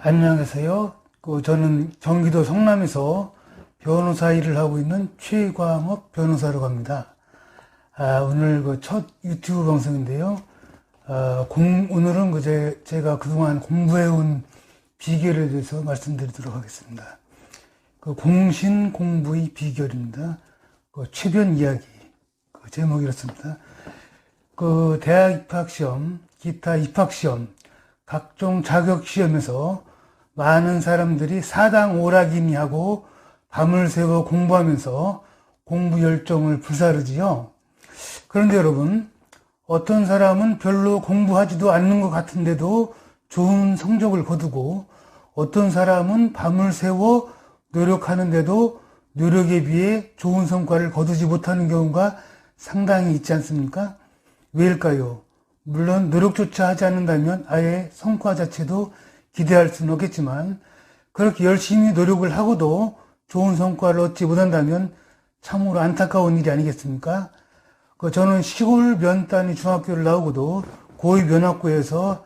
안녕하세요. 저는 경기도 성남에서 변호사 일을 하고 있는 최광업 변호사라고 합니다. 오늘 첫 유튜브 방송인데요. 오늘은 제가 그동안 공부해온 비결에 대해서 말씀드리도록 하겠습니다. 공신 공부의 비결입니다. 최변 이야기. 제목이 이렇습니다. 대학 입학시험, 기타 입학시험, 각종 자격시험에서 많은 사람들이 사당 오락이니 하고 밤을 새워 공부하면서 공부 열정을 불사르지요. 그런데 여러분, 어떤 사람은 별로 공부하지도 않는 것 같은데도 좋은 성적을 거두고, 어떤 사람은 밤을 새워 노력하는데도 노력에 비해 좋은 성과를 거두지 못하는 경우가 상당히 있지 않습니까? 왜일까요? 물론 노력조차 하지 않는다면 아예 성과 자체도 기대할 수는 없겠지만, 그렇게 열심히 노력을 하고도 좋은 성과를 얻지 못한다면 참으로 안타까운 일이 아니겠습니까? 저는 시골 면단위 중학교를 나오고도 고위 면학고에서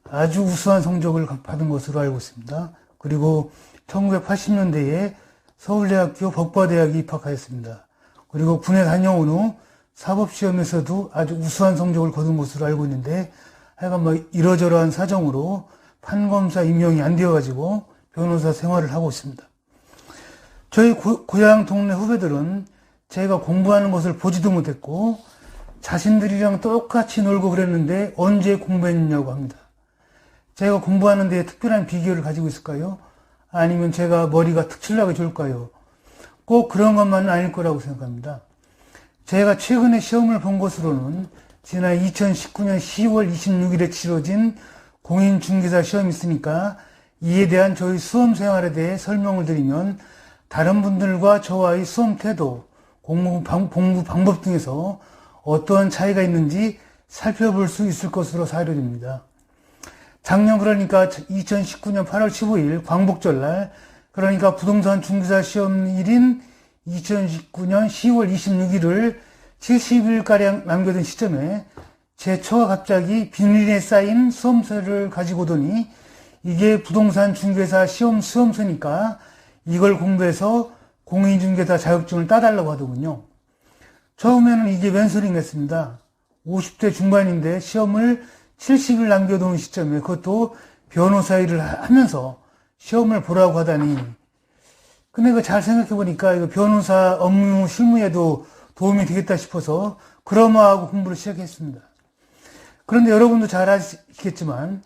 아주 우수한 성적을 받은 것으로 알고 있습니다. 그리고 1980년대에 서울대학교 법과대학에 입학하였습니다. 그리고 군에 다녀온 후 사법시험에서도 아주 우수한 성적을 거둔 것으로 알고 있는데, 하여간 이러저러한 사정으로 판검사 임용이 안 되어가지고 변호사 생활을 하고 있습니다. 저희 고향 동네 후배들은 제가 공부하는 것을 보지도 못했고 자신들이랑 똑같이 놀고 그랬는데 언제 공부했냐고 합니다. 제가 공부하는 데 특별한 비결을 가지고 있을까요? 아니면 제가 머리가 특출나게 좋을까요? 꼭 그런 것만은 아닐 거라고 생각합니다. 제가 최근에 시험을 본 것으로는 지난 2019년 10월 26일에 치러진 공인중개사 시험이 있으니까 이에 대한 저희 수험 생활에 대해 설명을 드리면 다른 분들과 저와의 수험 태도, 공부 방법 등에서 어떠한 차이가 있는지 살펴볼 수 있을 것으로 사료됩니다. 작년 그러니까 2019년 8월 15일 광복절날, 그러니까 부동산 중개사 시험일인 2019년 10월 26일을 70일가량 남겨둔 시점에 제 처가 갑자기 비닐에 쌓인 수험서를 가지고 오더니 이게 부동산 중개사 시험 수험서니까 이걸 공부해서 공인중개사 자격증을 따달라고 하더군요. 처음에는 이게 웬 소리겠습니다. 50대 중반인데 시험을 70일 남겨놓은 시점에 그것도 변호사 일을 하면서 시험을 보라고 하다니. 근데 잘 생각해보니까 이거 변호사 업무 실무에도 도움이 되겠다 싶어서 그러마하고 공부를 시작했습니다. 그런데 여러분도 잘 아시겠지만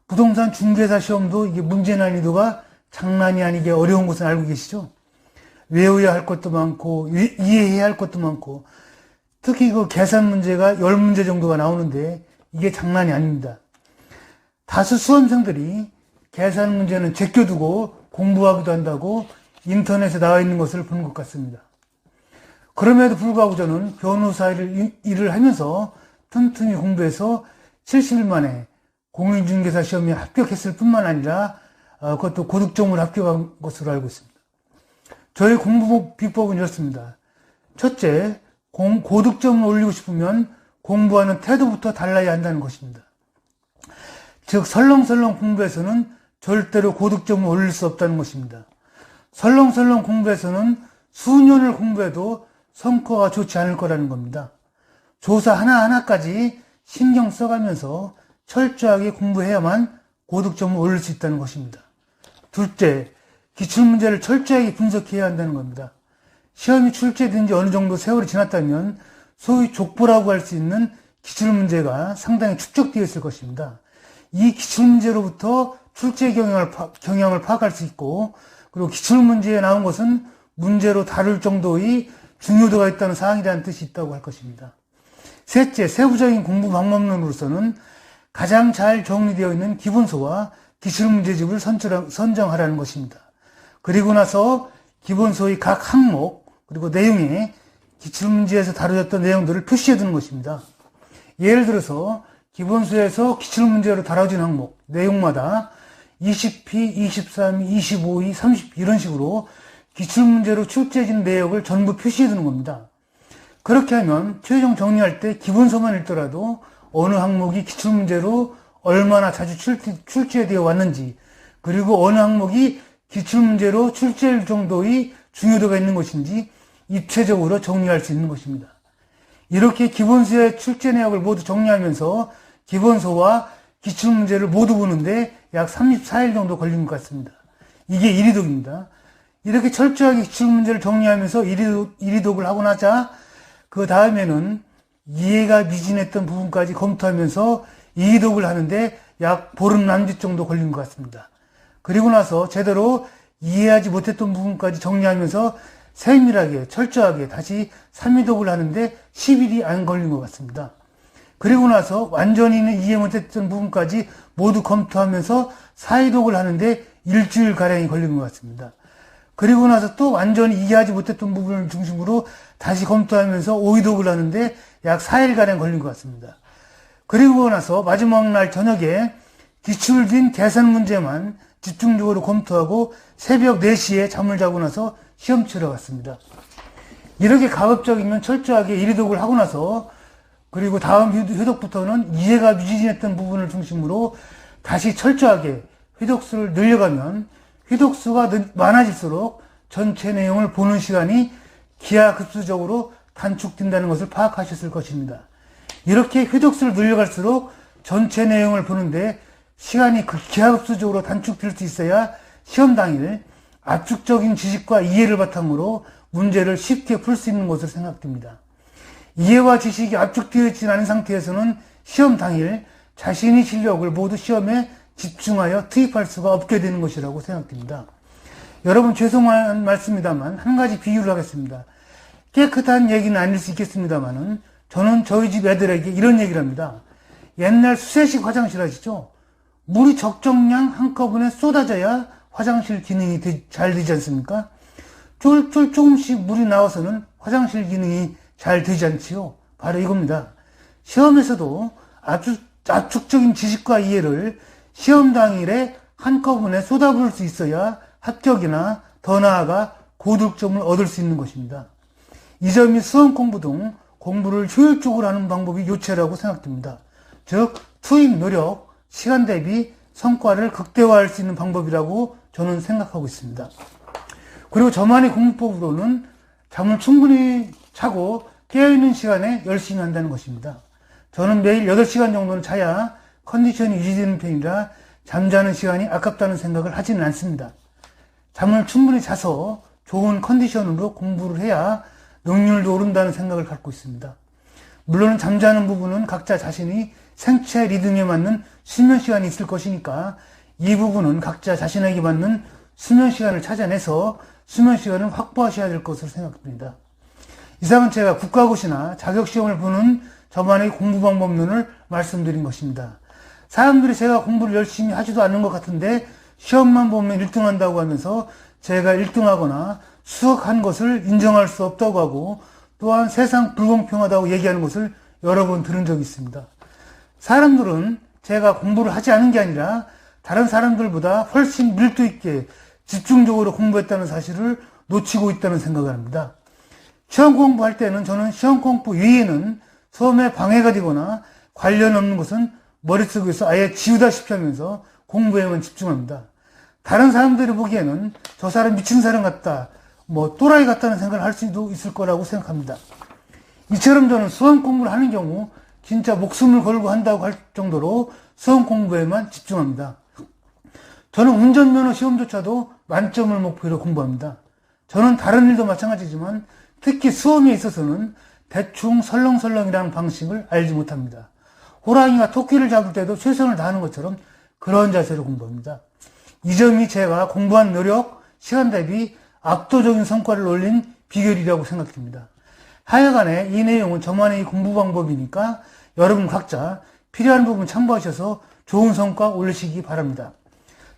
부동산 중개사 시험도 이게 문제 난이도가 장난이 아니게 어려운 것은 알고 계시죠? 외워야 할 것도 많고 이해해야 할 것도 많고, 특히 계산 문제가 10문제 정도가 나오는데 이게 장난이 아닙니다. 다수 수험생들이 계산 문제는 제껴두고 공부하기도 한다고 인터넷에 나와 있는 것을 본 것 같습니다. 그럼에도 불구하고 저는 변호사 일을 하면서 틈틈이 공부해서 70일 만에 공인중개사 시험에 합격했을 뿐만 아니라 그것도 고득점으로 합격한 것으로 알고 있습니다. 저희 공부 비법은 이렇습니다. 첫째, 고득점을 올리고 싶으면 공부하는 태도부터 달라야 한다는 것입니다. 즉 설렁설렁 공부해서는 절대로 고득점을 올릴 수 없다는 것입니다. 설렁설렁 공부해서는 수년을 공부해도 성과가 좋지 않을 거라는 겁니다. 조사 하나하나까지 신경 써가면서 철저하게 공부해야만 고득점을 올릴 수 있다는 것입니다. 둘째, 기출문제를 철저하게 분석해야 한다는 겁니다. 시험이 출제된 지 어느 정도 세월이 지났다면 소위 족보라고 할 수 있는 기출문제가 상당히 축적되어 있을 것입니다. 이 기출문제로부터 출제 경향을 파악할 수 있고, 그리고 기출문제에 나온 것은 문제로 다룰 정도의 중요도가 있다는 사항이라는 뜻이 있다고 할 것입니다. 셋째, 세부적인 공부 방법론으로서는 가장 잘 정리되어 있는 기본서와 기출문제집을 선정하라는 것입니다. 그리고 나서 기본서의 각 항목 그리고 내용에 기출문제에서 다뤄졌던 내용들을 표시해 두는 것입니다. 예를 들어서 기본서에서 기출문제로 다뤄진 항목 내용마다 20피, 23위, 25위, 30위 이런 식으로 기출문제로 출제해진 내역을 전부 표시해 두는 겁니다. 그렇게 하면 최종 정리할 때 기본서만 읽더라도 어느 항목이 기출문제로 얼마나 자주 출제되어 왔는지, 그리고 어느 항목이 기출문제로 출제할 정도의 중요도가 있는 것인지 입체적으로 정리할 수 있는 것입니다. 이렇게 기본서의 출제 내역을 모두 정리하면서 기본서와 기출문제를 모두 보는데 약 34일 정도 걸린 것 같습니다. 이게 1위독입니다. 이렇게 철저하게 기출문제를 정리하면서 1위독을 하고 나자 그 다음에는 이해가 미진했던 부분까지 검토하면서 2위독을 하는데 약 보름 남짓 정도 걸린 것 같습니다. 그리고 나서 제대로 이해하지 못했던 부분까지 정리하면서 세밀하게 철저하게 다시 3위독을 하는데 10일이 안 걸린 것 같습니다. 그리고 나서 완전히는 이해 못했던 부분까지 모두 검토하면서 4위독을 하는데 일주일가량이 걸린 것 같습니다. 그리고 나서 또 완전히 이해하지 못했던 부분을 중심으로 다시 검토하면서 5위독을 하는데 약 4일가량 걸린 것 같습니다. 그리고 나서 마지막 날 저녁에 기출된 계산 문제만 집중적으로 검토하고 새벽 4시에 잠을 자고 나서 시험 치러 갔습니다. 이렇게 가급적이면 철저하게 1위독을 하고 나서 그리고 다음 회독부터는 이해가 미진했던 부분을 중심으로 다시 철저하게 회독수를 늘려가면 회독수가 많아질수록 전체 내용을 보는 시간이 기하급수적으로 단축된다는 것을 파악하셨을 것입니다. 이렇게 회독수를 늘려갈수록 전체 내용을 보는데 시간이 기하급수적으로 단축될 수 있어야 시험 당일 압축적인 지식과 이해를 바탕으로 문제를 쉽게 풀 수 있는 것으로 생각됩니다. 이해와 지식이 압축되어 있지 않은 상태에서는 시험 당일 자신의 실력을 모두 시험에 집중하여 투입할 수가 없게 되는 것이라고 생각됩니다. 여러분 죄송한 말씀입니다만 한 가지 비유를 하겠습니다. 깨끗한 얘기는 아닐 수 있겠습니다만은 저는 저희 집 애들에게 이런 얘기를 합니다. 옛날 수세식 화장실 아시죠? 물이 적정량 한꺼번에 쏟아져야 화장실 기능이 잘 되지 않습니까? 쫄쫄 조금씩 물이 나와서는 화장실 기능이 잘 되지 않지요. 바로 이겁니다. 시험에서도 압축적인 지식과 이해를 시험 당일에 한꺼번에 쏟아부을 수 있어야 합격이나 더 나아가 고득점을 얻을 수 있는 것입니다. 이 점이 수험 공부 등 공부를 효율적으로 하는 방법이 요체라고 생각됩니다. 즉 투입 노력, 시간 대비 성과를 극대화할 수 있는 방법이라고 저는 생각하고 있습니다. 그리고 저만의 공부법으로는 잠을 충분히 자고 깨어있는 시간에 열심히 한다는 것입니다. 저는 매일 8시간 정도는 자야 컨디션이 유지되는 편이라 잠자는 시간이 아깝다는 생각을 하지는 않습니다. 잠을 충분히 자서 좋은 컨디션으로 공부를 해야 능률도 오른다는 생각을 갖고 있습니다. 물론 잠자는 부분은 각자 자신이 생체 리듬에 맞는 수면 시간이 있을 것이니까 이 부분은 각자 자신에게 맞는 수면 시간을 찾아내서 수면 시간을 확보하셔야 될 것으로 생각됩니다. 이상은 제가 국가고시나 자격시험을 보는 저만의 공부 방법론을 말씀드린 것입니다. 사람들이 제가 공부를 열심히 하지도 않는 것 같은데 시험만 보면 1등 한다고 하면서 제가 1등하거나 수석한 것을 인정할 수 없다고 하고 또한 세상 불공평하다고 얘기하는 것을 여러 번 들은 적이 있습니다. 사람들은 제가 공부를 하지 않은 게 아니라 다른 사람들보다 훨씬 밀도 있게 집중적으로 공부했다는 사실을 놓치고 있다는 생각을 합니다. 시험 공부할 때는 저는 시험 공부 외에는 수험에 방해가 되거나 관련 없는 것은 머릿속에서 아예 지우다시피 하면서 공부에만 집중합니다. 다른 사람들이 보기에는 저 사람 미친 사람 같다, 또라이 같다는 생각을 할 수도 있을 거라고 생각합니다. 이처럼 저는 수험 공부를 하는 경우 진짜 목숨을 걸고 한다고 할 정도로 수험 공부에만 집중합니다. 저는 운전면허 시험조차도 만점을 목표로 공부합니다. 저는 다른 일도 마찬가지지만 특히 수험에 있어서는 대충 설렁설렁이라는 방식을 알지 못합니다. 호랑이가 토끼를 잡을 때도 최선을 다하는 것처럼 그런 자세로 공부합니다. 이 점이 제가 공부한 노력, 시간 대비 압도적인 성과를 올린 비결이라고 생각됩니다. 하여간에 이 내용은 저만의 공부 방법이니까 여러분 각자 필요한 부분 참고하셔서 좋은 성과 올리시기 바랍니다.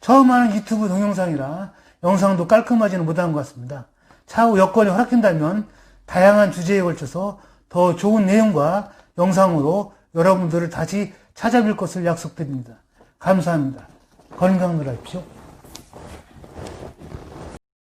처음 하는 유튜브 동영상이라 영상도 깔끔하지는 못한 것 같습니다. 차후 여건이 허락된다면 다양한 주제에 걸쳐서 더 좋은 내용과 영상으로 여러분들을 다시 찾아뵐 것을 약속드립니다. 감사합니다. 건강들 하십시오.